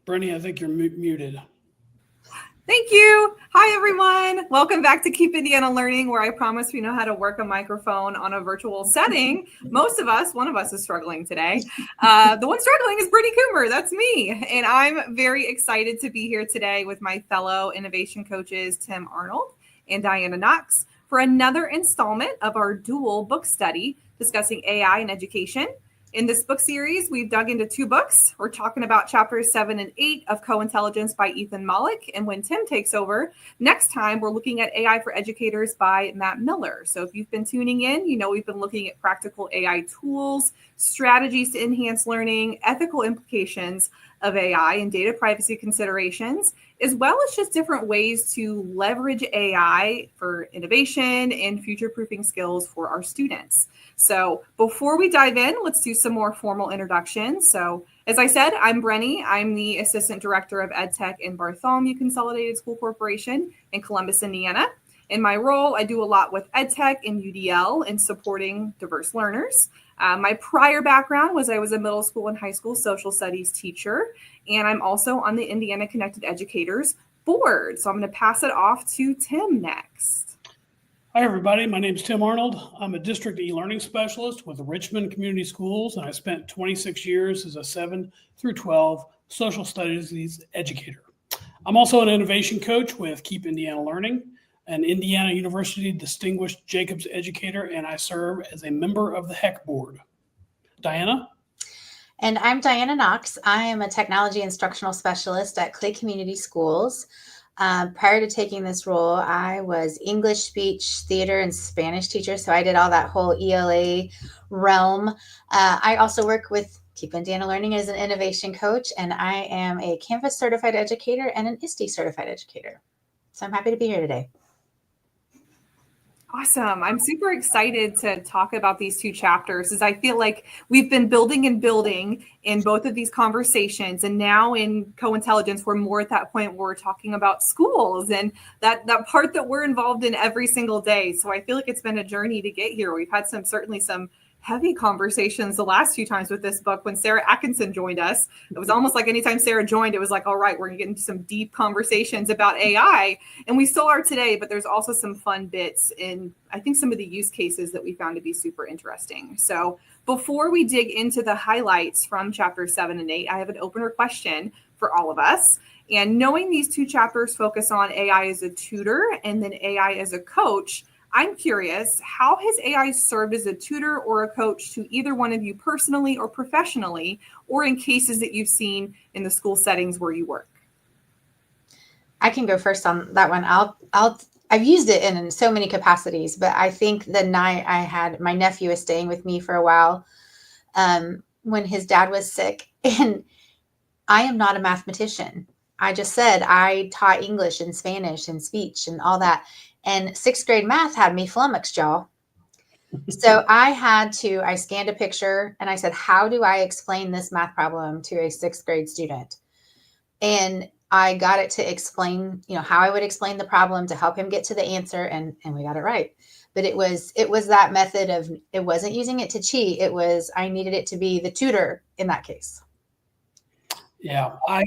Brenny, I think you're muted. Thank you. Hi, everyone. Welcome back to Keep Indiana Learning, where I promise we know how to work a microphone on a virtual setting. Most of us, one of us is struggling today. The one struggling is Brittany Coomer. That's me. And I'm very excited to be here today with my fellow innovation coaches, Tim Arnold and Dianna Knox, for another installment of our dual book study discussing AI in education. In this book series, we've dug into 2 books. We're talking about chapters 7 and 8 of Co-Intelligence by Ethan Mollick. And when Tim takes over, next time we're looking at AI for Educators by Matt Miller. So if you've been tuning in, you know we've been looking at practical AI tools, strategies to enhance learning, ethical implications of AI and data privacy considerations, as well as just different ways to leverage AI for innovation and future-proofing skills for our students. So before we dive in, let's do some more formal introductions. So as I said, I'm Brenny. I'm the Assistant Director of EdTech in Bartholomew Consolidated School Corporation in Columbus, Indiana. In my role, I do a lot with EdTech and UDL in supporting diverse learners. My prior background was I was a middle school and high school social studies teacher, and I'm also on the Indiana Connected Educators board. So I'm going to pass it off to Tim next. Hi, everybody. My name is Tim Arnold. I'm a district e-learning specialist with Richmond Community Schools, and I spent 26 years as a 7 through 12 social studies educator. I'm also an innovation coach with Keep Indiana Learning, an Indiana University Distinguished Jacobs Educator, and I serve as a member of the HEC board. Dianna? And I'm Dianna Knox. I am a technology instructional specialist at Clay Community Schools. Prior to taking this role, I was English, speech, theater, and Spanish teacher. So I did all that whole ELA realm. I also work with Keep Indiana Learning as an innovation coach, and I am a Canvas certified educator and an ISTE certified educator. So I'm happy to be here today. Awesome. I'm super excited to talk about these 2 chapters as I feel like we've been building and building in both of these conversations. And now in Co-Intelligence, we're more at that point where we're talking about schools and that part that we're involved in every single day. So I feel like it's been a journey to get here. We've had certainly some heavy conversations the last few times with this book. When Sarah Atkinson joined us, it was almost like anytime Sarah joined, it was like, all right, we're gonna get into some deep conversations about AI. And we still are today, but there's also some fun bits in, I think, some of the use cases that we found to be super interesting. So before we dig into the highlights from chapters 7 and 8, I have an opener question for all of us. And knowing these 2 chapters focus on AI as a tutor and then AI as a coach, I'm curious, how has AI served as a tutor or a coach to either one of you personally or professionally, or in cases that you've seen in the school settings where you work? I can go first on that one. I've used it in so many capacities, but I think the night I had, my nephew was staying with me for a while when his dad was sick, and I am not a mathematician. I just said I taught English and Spanish and speech and all that. And 6th grade math had me flummoxed, y'all. So I scanned a picture and I said, how do I explain this math problem to a 6th grade student? And I got it to explain, how I would explain the problem to help him get to the answer. And we got it right. But it was that method of, it wasn't using it to cheat. It was, I needed it to be the tutor in that case. Yeah, I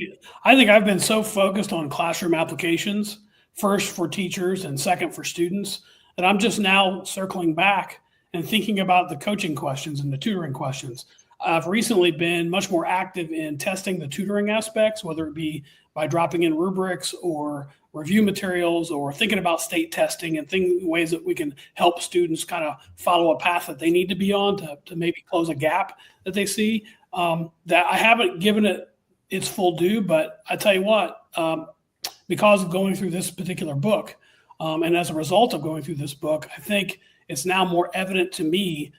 think I've been so focused on classroom applications, first for teachers and second for students, that I'm just now circling back and thinking about the coaching questions and the tutoring questions. I've recently been much more active in testing the tutoring aspects, whether it be by dropping in rubrics or review materials or thinking about state testing and ways that we can help students kind of follow a path that they need to be on to maybe close a gap that they see. That I haven't given it its full due, but I tell you what, because of going through this particular book, and as a result of going through this book, I think it's now more evident to me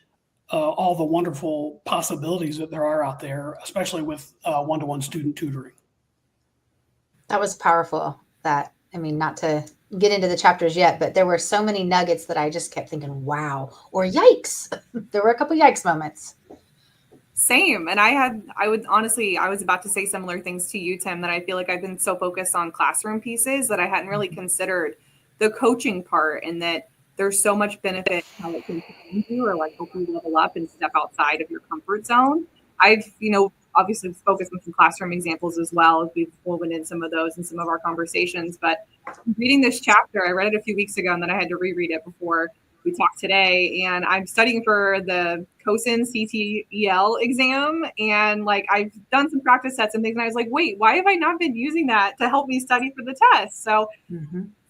all the wonderful possibilities that there are out there, especially with one-to-one student tutoring. That was powerful. Not to get into the chapters yet, but there were so many nuggets that I just kept thinking, wow, or yikes. There were a couple yikes moments. Same. And I was about to say similar things to you, Tim, that I feel like I've been so focused on classroom pieces that I hadn't really considered the coaching part, and that there's so much benefit how it can challenge you or like help you level up and step outside of your comfort zone. I've, obviously focus on some classroom examples as well, as we've woven in some of those in some of our conversations. But reading this chapter, I read it a few weeks ago and then I had to reread it before we talked today. And I'm studying for the COSIN CTEL exam. And like, I've done some practice sets and things. And I was like, wait, why have I not been using that to help me study for the test? So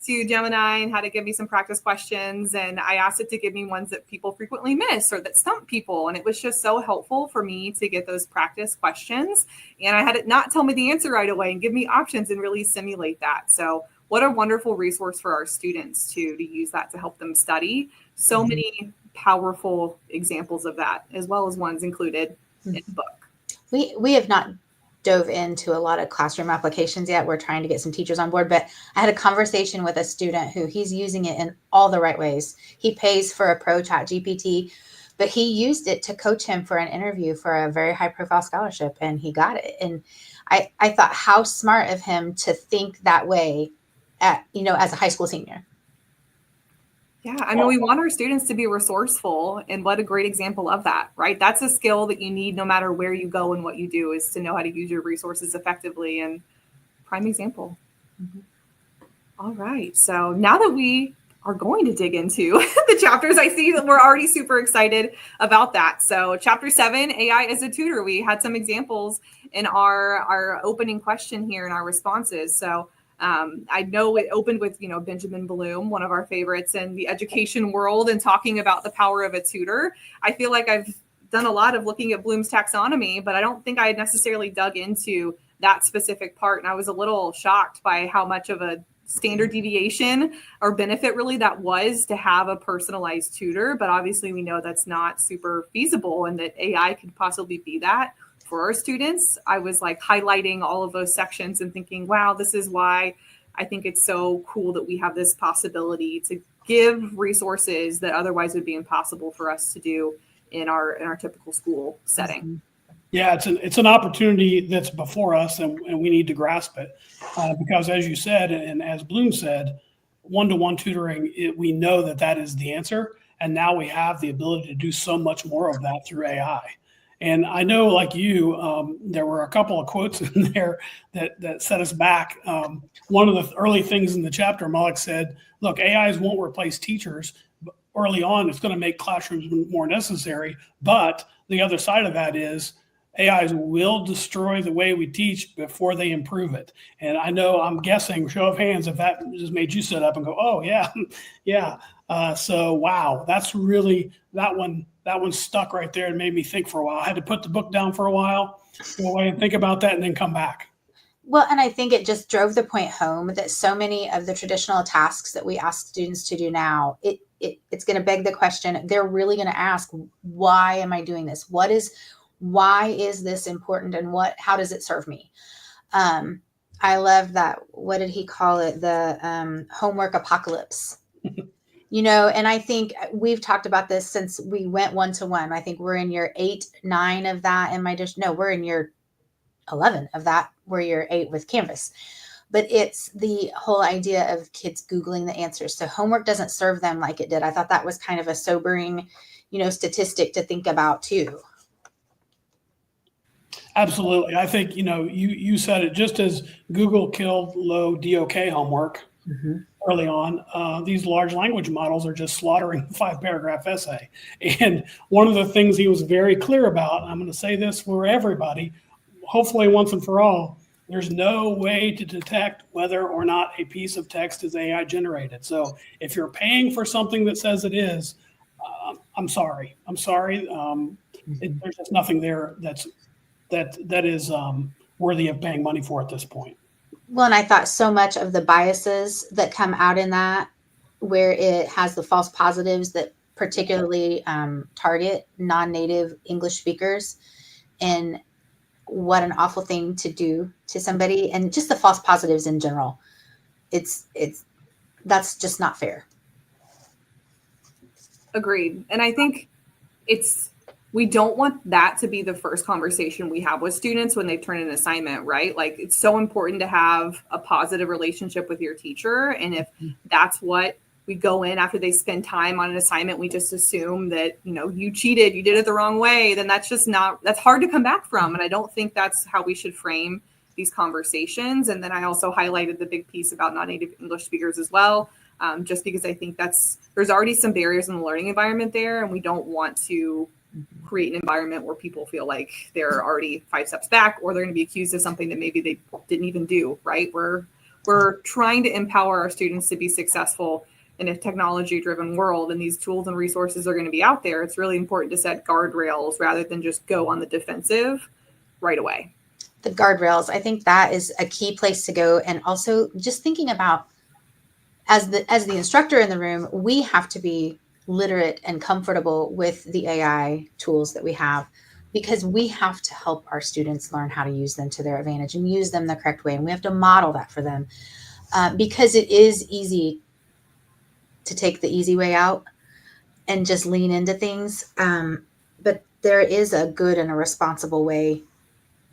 to Gemini and had to give me some practice questions. And I asked it to give me ones that people frequently miss or that stump people. And it was just so helpful for me to get those practice questions. And I had it not tell me the answer right away and give me options and really simulate that. So what a wonderful resource for our students to use that to help them study. So many powerful examples of that, as well as ones included in the book. We have not dove into a lot of classroom applications yet. We're trying to get some teachers on board, but I had a conversation with a student who he's using it in all the right ways. He pays for a pro chat GPT, but he used it to coach him for an interview for a very high profile scholarship and he got it. And I thought how smart of him to think that way as a high school senior. Yeah, I mean, we want our students to be resourceful, and what a great example of that, right? That's a skill that you need no matter where you go and what you do, is to know how to use your resources effectively, and prime example. All right, so now that we are going to dig into the chapters, I see that we're already super excited about that. So chapter 7, AI as a tutor, we had some examples in our opening question here in our responses. So I know it opened with, Benjamin Bloom, one of our favorites in the education world, and talking about the power of a tutor. I feel like I've done a lot of looking at Bloom's taxonomy, but I don't think I had necessarily dug into that specific part. And I was a little shocked by how much of a standard deviation or benefit really that was to have a personalized tutor. But obviously we know that's not super feasible and that AI could possibly be that for our students. I was like highlighting all of those sections and thinking, wow, this is why I think it's so cool that we have this possibility to give resources that otherwise would be impossible for us to do in our typical school setting. Yeah, it's an opportunity that's before us, and we need to grasp it because, as you said, and as Bloom said, one-to-one tutoring, we know that is the answer, and now we have the ability to do so much more of that through AI. And I know, like you, there were a couple of quotes in there that set us back. One of the early things in the chapter, Malik said, look, AIs won't replace teachers. Early on, it's going to make classrooms more necessary. But the other side of that is AIs will destroy the way we teach before they improve it. And I know, I'm guessing, show of hands, if that just made you sit up and go, oh, yeah, yeah. So, wow, that's really, that one stuck right there and made me think for a while. I had to put the book down for a while, go away and think about that and then come back. Well, and I think it just drove the point home that so many of the traditional tasks that we ask students to do now, it's going to beg the question. They're really going to ask, why am I doing this? Why is this important? And how does it serve me? I love that. What did he call it? The homework apocalypse. And I think we've talked about this since we went one-to-one. I think we're in year 8, 9 of that in my district. No, we're in year 11 of that. We're year 8 with Canvas. But it's the whole idea of kids Googling the answers. So homework doesn't serve them like it did. I thought that was kind of a sobering, statistic to think about too. Absolutely. I think, you said it, just as Google killed low DOK homework early on, these large language models are just slaughtering a 5-paragraph essay. And one of the things he was very clear about, I'm going to say this for everybody, hopefully once and for all, there's no way to detect whether or not a piece of text is AI generated. So if you're paying for something that says it is, I'm sorry. There's just nothing there that is worthy of paying money for at this point. Well, and I thought so much of the biases that come out in that, where it has the false positives that particularly target non-native English speakers, and what an awful thing to do to somebody, and just the false positives in general. That's just not fair. Agreed. And I think we don't want that to be the first conversation we have with students when they turn in an assignment, right? Like, it's so important to have a positive relationship with your teacher. And if that's what we go in after they spend time on an assignment, we just assume that, you cheated, you did it the wrong way, then that's hard to come back from. And I don't think that's how we should frame these conversations. And then I also highlighted the big piece about non-native English speakers as well, just because I think there's already some barriers in the learning environment there, and we don't want to create an environment where people feel like they're already 5 steps back, or they're going to be accused of something that maybe they didn't even do, right? We're trying to empower our students to be successful in a technology-driven world, and these tools and resources are going to be out there. It's really important to set guardrails rather than just go on the defensive right away. The guardrails, I think that is a key place to go. And also just thinking about, as the instructor in the room, we have to be literate and comfortable with the AI tools that we have, because we have to help our students learn how to use them to their advantage and use them the correct way. And we have to model that for them, because it is easy to take the easy way out and just lean into things. But there is a good and a responsible way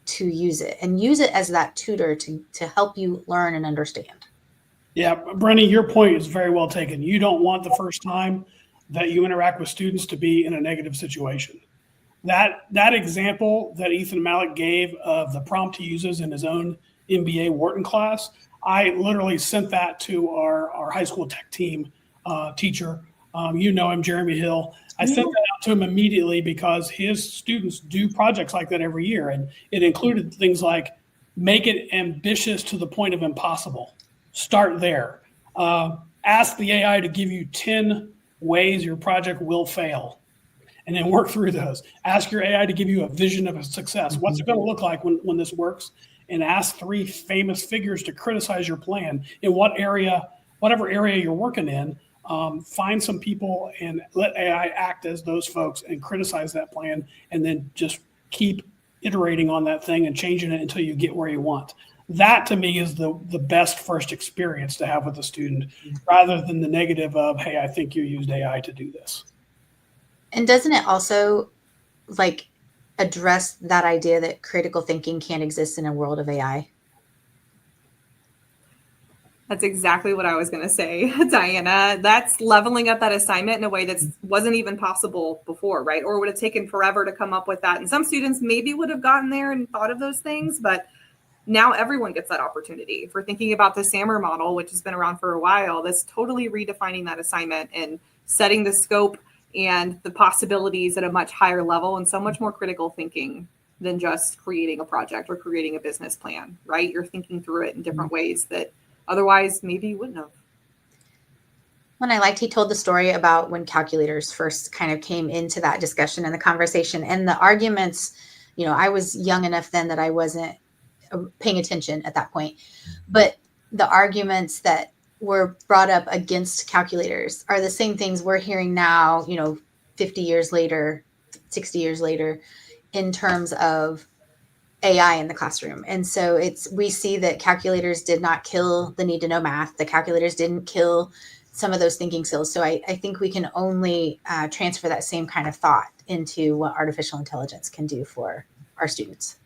to use it, and use it as that tutor to help you learn and understand. Yeah, Brenny, your point is very well taken. You don't want the first time that you interact with students to be in a negative situation. That example that Ethan Malik gave of the prompt he uses in his own MBA Wharton class, I literally sent that to our high school tech team teacher. You know him, Jeremy Hill. I sent that out to him immediately because his students do projects like that every year. And it included things like make it ambitious to the point of impossible. Start there. Ask the AI to give you 10 ways your project will fail, and then work through those. Ask your AI to give you a vision of a success. What's it going to look like when this works? And ask 3 famous figures to criticize your plan in whatever area you're working in. Find some people and let AI act as those folks and criticize that plan, and then just keep iterating on that thing and changing it until you get where you want. That to me is the best first experience to have with a student, rather than the negative of, hey, I think you used AI to do this. And doesn't it also address that idea that critical thinking can't exist in a world of AI? That's exactly what I was going to say, Diana. That's leveling up that assignment in a way that wasn't even possible before, right? Or would have taken forever to come up with that. And some students maybe would have gotten there and thought of those things, but now everyone gets that opportunity. If we're thinking about the SAMR model, which has been around for a while, that's totally redefining that assignment and setting the scope and the possibilities at a much higher level, and so much more critical thinking than just creating a project or creating a business plan, right? You're thinking through it in different ways that otherwise maybe you wouldn't have. When I liked, he told the story about when calculators first kind of came into that discussion and the conversation and the arguments. I was young enough then that I wasn't paying attention at that point, but the arguments that were brought up against calculators are the same things we're hearing now, 50 years later, 60 years later, in terms of AI in the classroom. And so we see that calculators did not kill the need to know math. The calculators didn't kill some of those thinking skills. So I think we can only transfer that same kind of thought into what artificial intelligence can do for our students.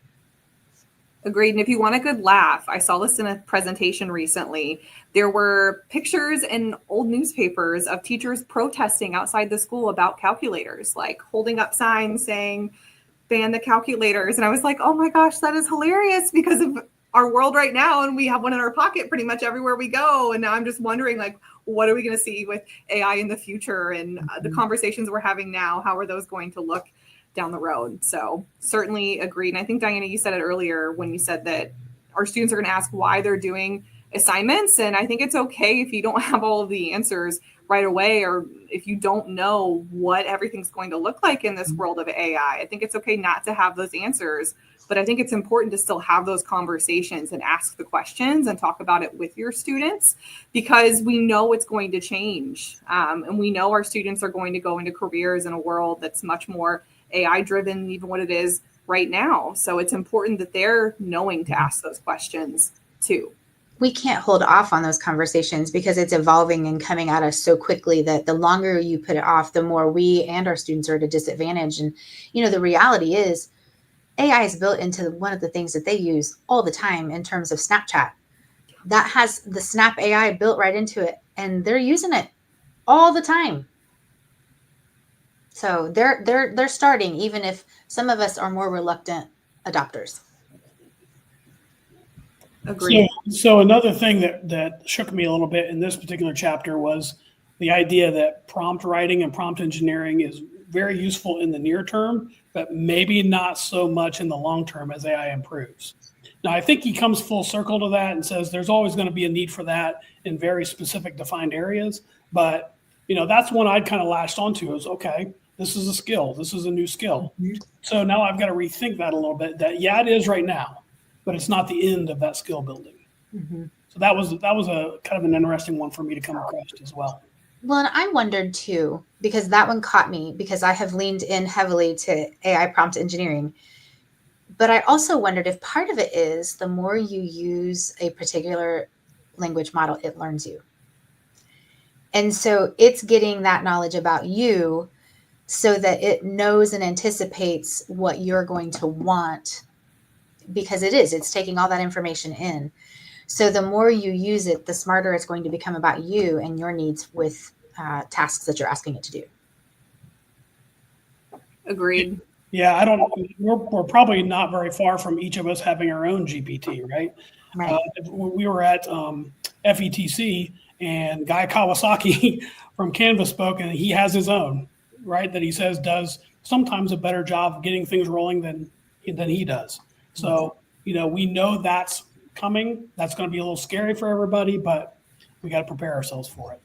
Agreed. And if you want a good laugh, I saw this in a presentation recently. There were pictures in old newspapers of teachers protesting outside the school about calculators, like holding up signs saying, ban the calculators. And I was like, oh my gosh, that is hilarious because of our world right now. And we have one in our pocket pretty much everywhere we go. And now I'm just wondering, what are we going to see with AI in the future? And the conversations we're having now, how are those going to look down the road? So certainly agreed. And I think, Diana, you said it earlier when you said that our students are going to ask why they're doing assignments. And I think it's okay if you don't have all of the answers right away, or if you don't know what everything's going to look like in this world of AI. I think it's okay not to have those answers, but I think it's important to still have those conversations and ask the questions and talk about it with your students, because we know it's going to change. And we know our students are going to go into careers in a world that's much more AI driven than even what it is right now. So it's important that they're knowing to ask those questions too. We can't hold off on those conversations because it's evolving and coming at us so quickly that the longer you put it off, the more we and our students are at a disadvantage. And, the reality is AI is built into one of the things that they use all the time in terms of Snapchat. That has the Snap AI built right into it, and they're using it all the time. So they're starting, even if some of us are more reluctant adopters. Agreed. So another thing that shook me a little bit in this particular chapter was the idea that prompt writing and prompt engineering is very useful in the near term, but maybe not so much in the long term as AI improves. Now, I think he comes full circle to that and says there's always going to be a need for that in very specific defined areas. But, that's one I'd kind of latched onto is, okay, this is a skill. This is a new skill. Mm-hmm. So now I've got to rethink that a little bit, that, yeah, it is right now, but it's not the end of that skill building. Mm-hmm. So that was a kind of an interesting one for me to come across as well. Well, and I wondered too, because that one caught me because I have leaned in heavily to AI prompt engineering. But I also wondered if part of it is the more you use a particular language model, it learns you. And so it's getting that knowledge about you so that it knows and anticipates what you're going to want, because it's taking all that information in. So the more you use it, the smarter it's going to become about you and your needs with tasks that you're asking it to do. Agreed. Yeah, we're probably not very far from each of us having our own GPT, right? Right. We were at FETC and Guy Kawasaki from Canvas spoke, and he has his own, right? That he says does sometimes a better job of getting things rolling than he does. So, we know that's coming. That's going to be a little scary for everybody, but we got to prepare ourselves for it.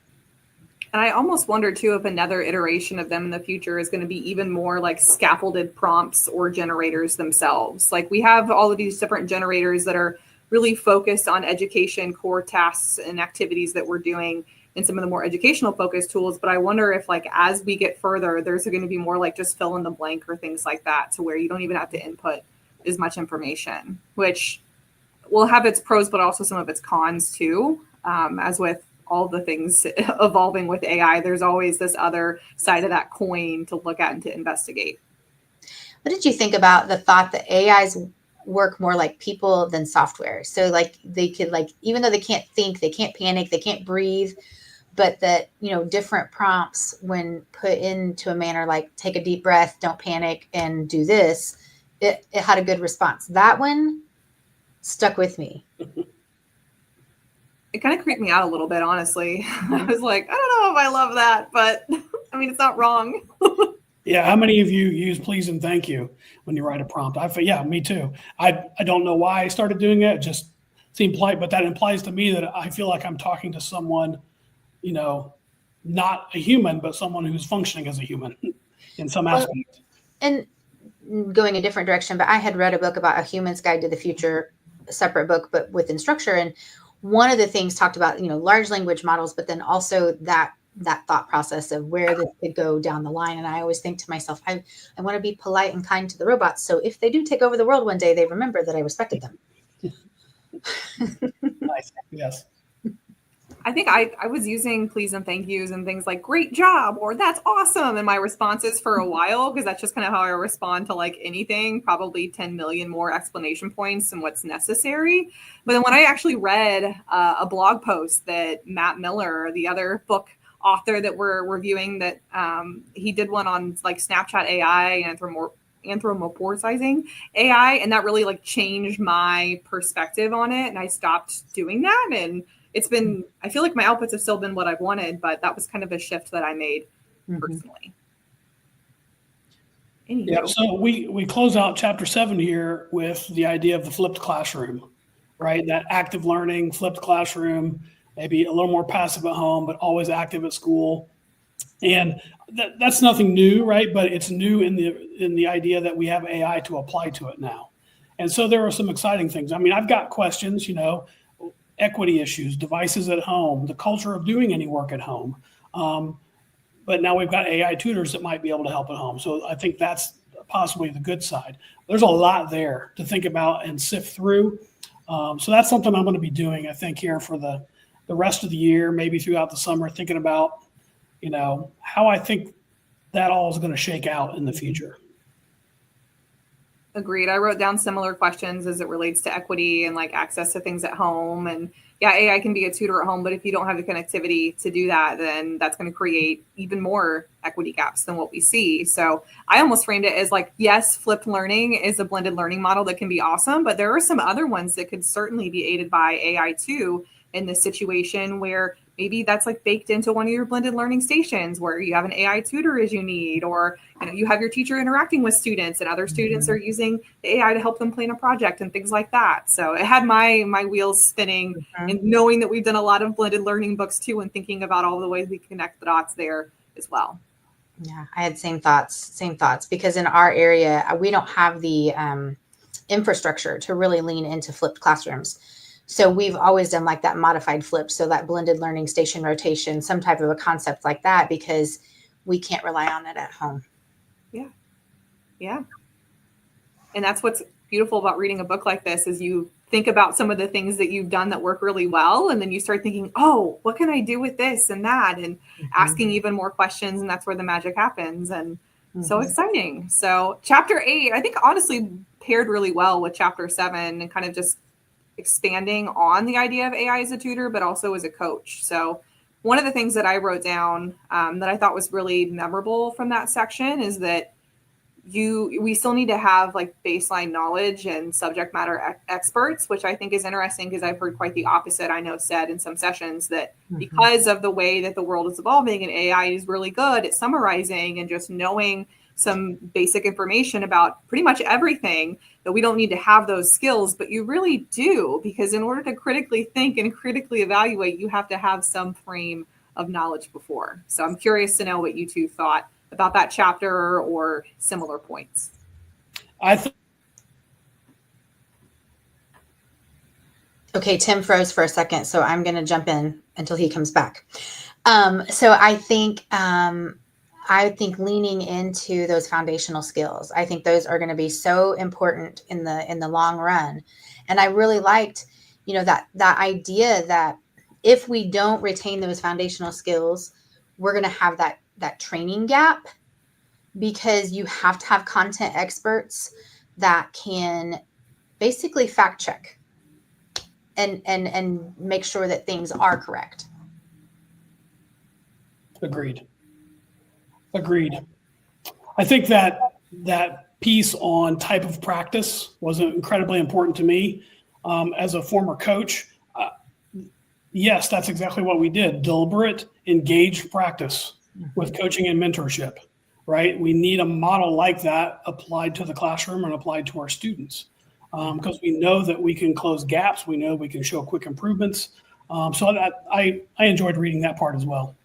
And I almost wonder too if another iteration of them in the future is going to be even more like scaffolded prompts or generators themselves. Like we have all of these different generators that are really focused on education, core tasks and activities that we're doing in some of the more educational focused tools. But I wonder if like as we get further, there's going to be more like just fill in the blank or things like that, to where you don't even have to input as much information, which will have its pros, but also some of its cons too. As with all the things evolving with AI, there's always this other side of that coin to look at and to investigate. What did you think about the thought that AIs work more like people than software? So like they could, like, even though they can't think, they can't panic, they can't breathe, but that, different prompts when put into a manner like take a deep breath, don't panic, and do this, it had a good response. That one stuck with me. It kind of creeped me out a little bit, honestly. I was like, I don't know if I love that, but I mean, it's not wrong. Yeah. How many of you use please and thank you when you write a prompt? Yeah, me too. I don't know why I started doing it. It just seemed polite, but that implies to me that I feel like I'm talking to someone, not a human, but someone who's functioning as a human in some aspect. And going a different direction, but I had read a book about A Human's Guide to the Future, a separate book, but within structure. And one of the things talked about, large language models, but then also that thought process of where this could go down the line. And I always think to myself, I want to be polite and kind to the robots. So if they do take over the world one day, they remember that I respected them. Nice. Yes. I think I was using please and thank yous and things like great job or that's awesome in my responses for a while, because that's just kind of how I respond to like anything, probably 10 million more explanation points than what's necessary. But then when I actually read a blog post that Matt Miller, the other book author that we're reviewing, that he did one on like Snapchat AI and anthropomorphizing AI, and that really like changed my perspective on it, and I stopped doing that. And I feel like my outputs have still been what I've wanted, but that was kind of a shift that I made personally. Anywho. Yeah, so we close out chapter 7 here with the idea of the flipped classroom, right? That active learning, flipped classroom, maybe a little more passive at home, but always active at school. And that's nothing new, right? But it's new in the idea that we have AI to apply to it now. And so there are some exciting things. I mean, I've got questions, equity issues, devices at home, the culture of doing any work at home. But now we've got AI tutors that might be able to help at home. So I think that's possibly the good side. There's a lot there to think about and sift through. So that's something I'm going to be doing, I think, here for the rest of the year, maybe throughout the summer, thinking about, how I think that all is going to shake out in the future. Agreed. I wrote down similar questions as it relates to equity and like access to things at home and yeah, AI can be a tutor at home, but if you don't have the connectivity to do that, then that's going to create even more equity gaps than what we see. So I almost framed it as like, yes, flipped learning is a blended learning model that can be awesome, but there are some other ones that could certainly be aided by AI too in this situation, where maybe that's like baked into one of your blended learning stations where you have an AI tutor as you need, or you have your teacher interacting with students and other students are using the AI to help them plan a project and things like that. So it had my wheels spinning, and knowing that we've done a lot of blended learning books too, and thinking about all the ways we connect the dots there as well. Yeah, I had same thoughts, because in our area, we don't have the infrastructure to really lean into flipped classrooms. So we've always done like that modified flip. So that blended learning station rotation, some type of a concept like that, because we can't rely on it at home. Yeah. Yeah. And that's what's beautiful about reading a book like this, is you think about some of the things that you've done that work really well. And then you start thinking, oh, what can I do with this and that? And asking even more questions. And that's where the magic happens. And so exciting. So chapter 8, I think honestly paired really well with chapter 7, and kind of just expanding on the idea of AI as a tutor, but also as a coach. So one of the things that I wrote down that I thought was really memorable from that section is that we still need to have like baseline knowledge and subject matter experts, which I think is interesting, because I've heard quite the opposite. I know said in some sessions that because of the way that the world is evolving, and AI is really good at summarizing and just knowing some basic information about pretty much everything, that we don't need to have those skills, but you really do, because in order to critically think and critically evaluate, you have to have some frame of knowledge before. So I'm curious to know what you two thought about that chapter or similar points. Okay, Tim froze for a second, so I'm going to jump in until he comes back. So I think leaning into those foundational skills, I think those are going to be so important in the long run. And I really liked, that idea that if we don't retain those foundational skills, we're going to have that training gap, because you have to have content experts that can basically fact check and make sure that things are correct. Agreed. I think that piece on type of practice was incredibly important to me. As a former coach, yes, that's exactly what we did. Deliberate, engaged practice with coaching and mentorship, right? We need a model like that applied to the classroom and applied to our students, because we know that we can close gaps. We know we can show quick improvements. So I enjoyed reading that part as well.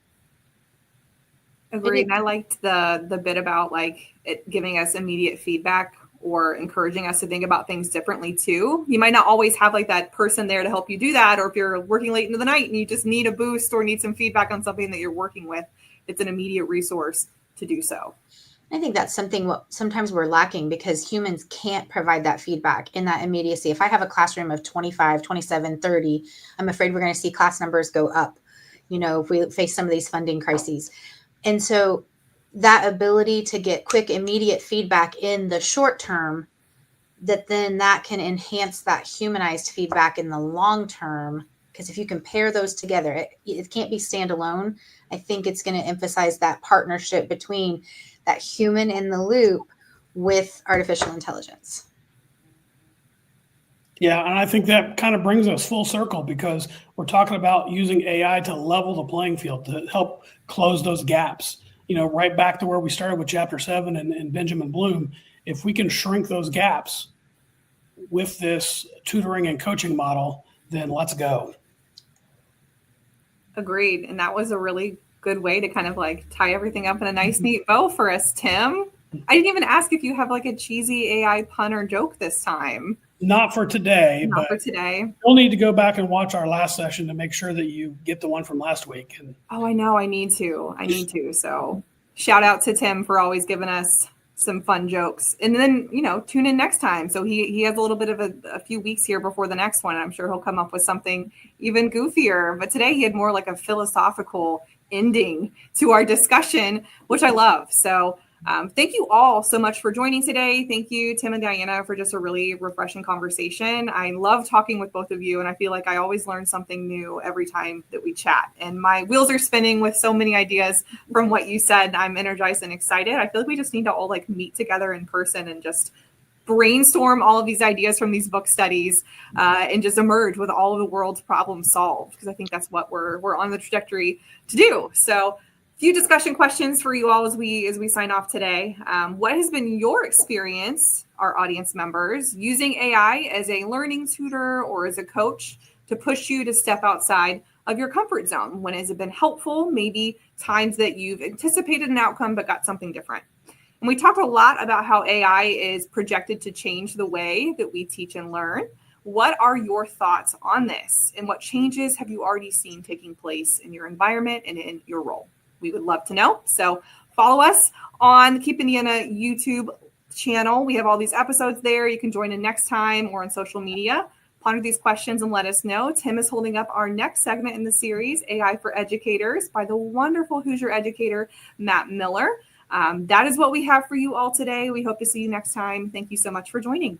Agreed. And I liked the bit about like it giving us immediate feedback or encouraging us to think about things differently too. You might not always have like that person there to help you do that, or if you're working late into the night and you just need a boost or need some feedback on something that you're working with, it's an immediate resource to do so. I think that's something sometimes we're lacking, because humans can't provide that feedback in that immediacy. If I have a classroom of 25, 27, 30, I'm afraid we're going to see class numbers go up, if we face some of these funding crises. And so that ability to get quick, immediate feedback in the short term, that can enhance that humanized feedback in the long term. Because if you compare those together, it can't be standalone. I think it's going to emphasize that partnership between that human in the loop with artificial intelligence. Yeah, and I think that kind of brings us full circle, because we're talking about using AI to level the playing field, to help close those gaps. Right back to where we started with chapter 7 and Benjamin Bloom. If we can shrink those gaps with this tutoring and coaching model, then let's go. Agreed. And that was a really good way to kind of like tie everything up in a nice, neat bow for us, Tim. I didn't even ask if you have like a cheesy AI pun or joke this time. Not for today. Not for today. You'll need to go back and watch our last session to make sure that you get the one from last week. Oh, I know. I need to. So shout out to Tim for always giving us some fun jokes. And then, tune in next time. So he has a little bit of a few weeks here before the next one. I'm sure he'll come up with something even goofier. But today he had more like a philosophical ending to our discussion, which I love. So Thank you all so much for joining today. Thank you, Tim and Dianna, for just a really refreshing conversation. I love talking with both of you, and I feel like I always learn something new every time that we chat. And my wheels are spinning with so many ideas from what you said. I'm energized and excited. I feel like we just need to all like meet together in person and just brainstorm all of these ideas from these book studies and just emerge with all of the world's problems solved, because I think that's what we're on the trajectory to do. So few discussion questions for you all as we sign off today. What has been your experience, our audience members, using AI as a learning tutor or as a coach to push you to step outside of your comfort zone? When has it been helpful? Maybe times that you've anticipated an outcome but got something different. And we talked a lot about how AI is projected to change the way that we teach and learn. What are your thoughts on this? And what changes have you already seen taking place in your environment and in your role? We would love to know. So follow us on the Keep Indiana YouTube channel. We have all these episodes there. You can join in next time or on social media. Ponder these questions and let us know. Tim is holding up our next segment in the series, AI for Educators, by the wonderful Hoosier educator, Matt Miller. That is what we have for you all today. We hope to see you next time. Thank you so much for joining.